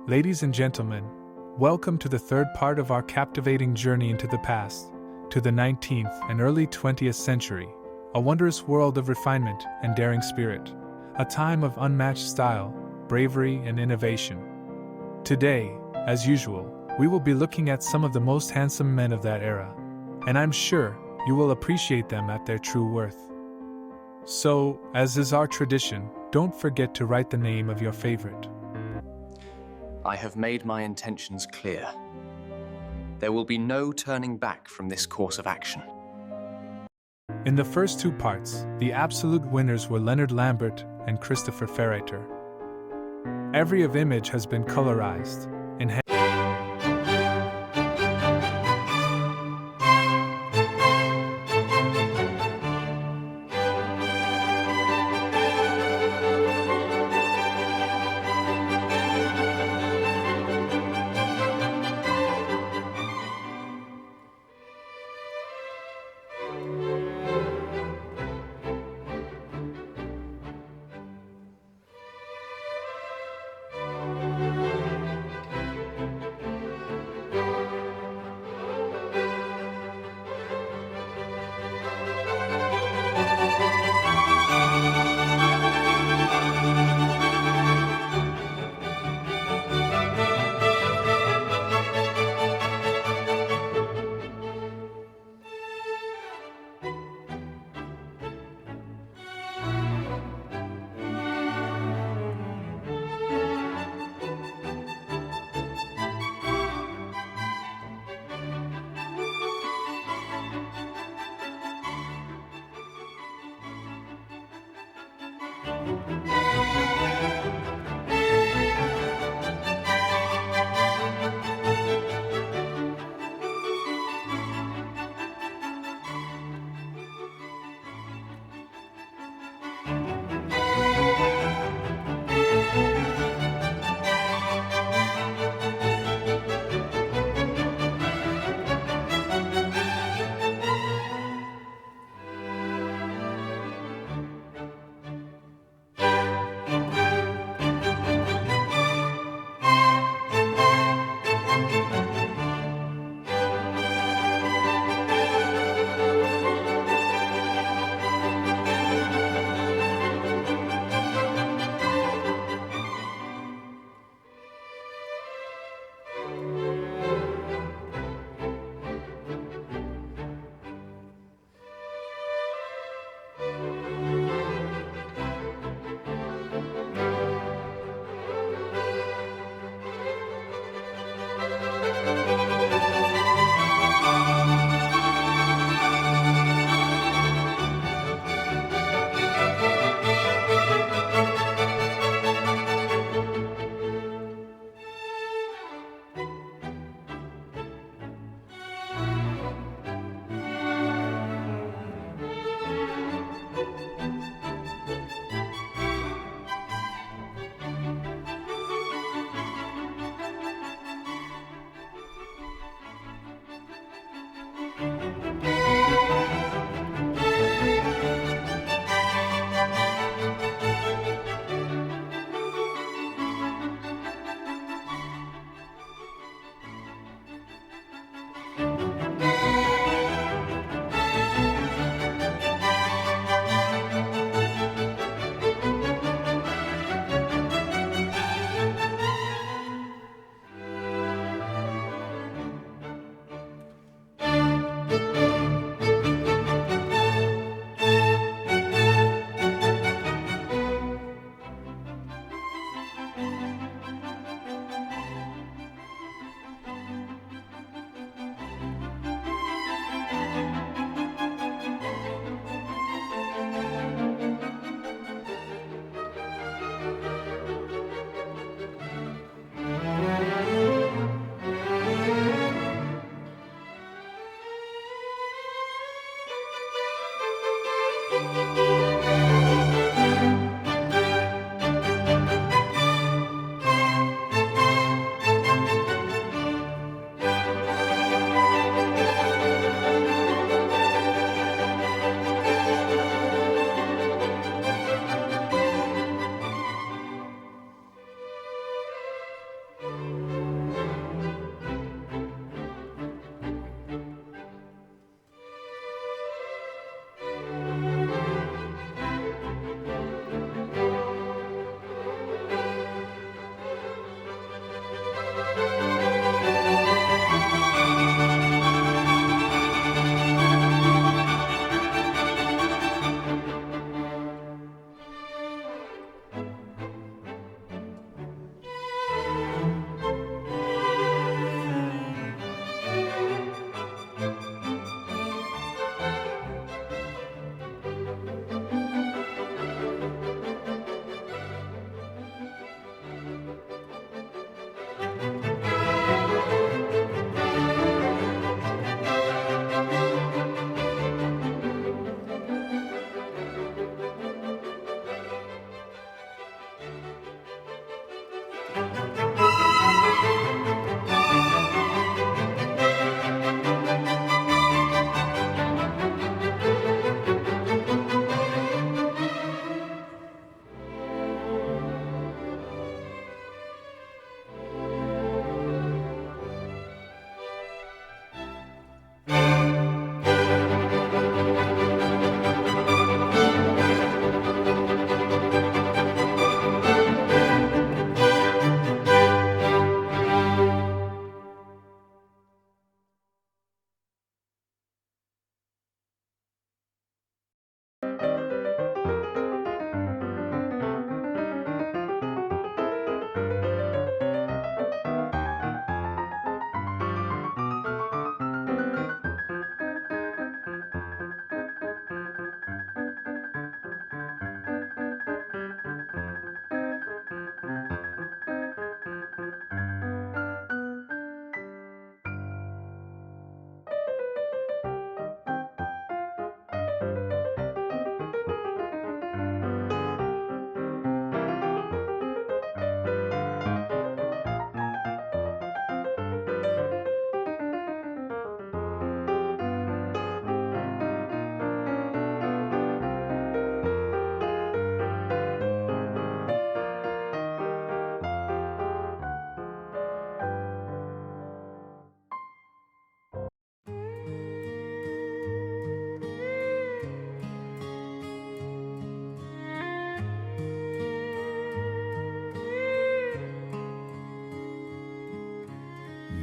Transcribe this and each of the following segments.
Ladies and gentlemen, welcome to the third part of our captivating journey into the past, to the 19th and early 20th century, a wondrous world of refinement and daring spirit, a time of unmatched style, bravery, and innovation. Today, as usual, we will be looking at some of the most handsome men of that era, and I'm sure you will appreciate them at their true worth. So, as is our tradition, don't forget to write the name of your favorite. I have made my intentions clear. There will be no turning back from this course of action. In the first two parts, the absolute winners were Leonard Lambert and Christopher Ferreiter. Every image has been colorized.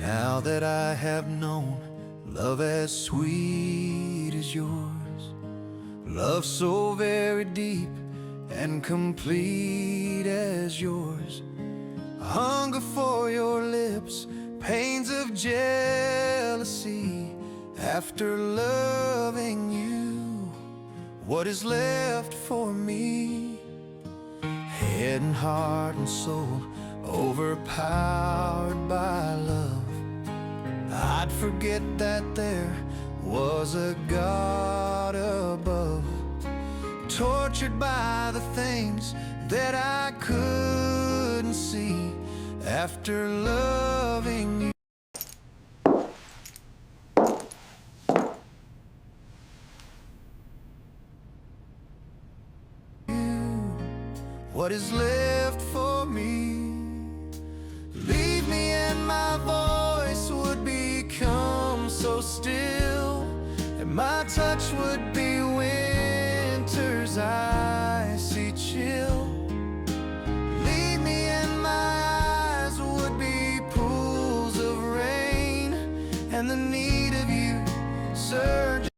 Now that I have known love as sweet as yours, love so very deep and complete as yours, hunger for your lips, pains of jealousy. After loving you, what is left for me? Head and heart and soul overpowered by love. I'd forget that there was a God above, tortured by the things that I couldn't see. After loving you, what is left for me? Leave me and my voice would become so still, and my touch would be winter's icy chill. Leave me and my eyes would be pools of rain, and the need of you surge.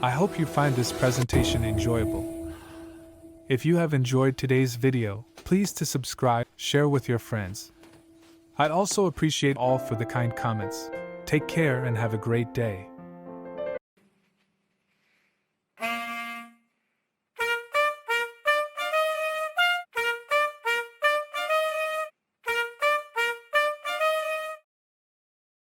I hope you find this presentation enjoyable. If you have enjoyed today's video, please to subscribe, share with your friends. I'd also appreciate all for the kind comments. Take care and have a great day.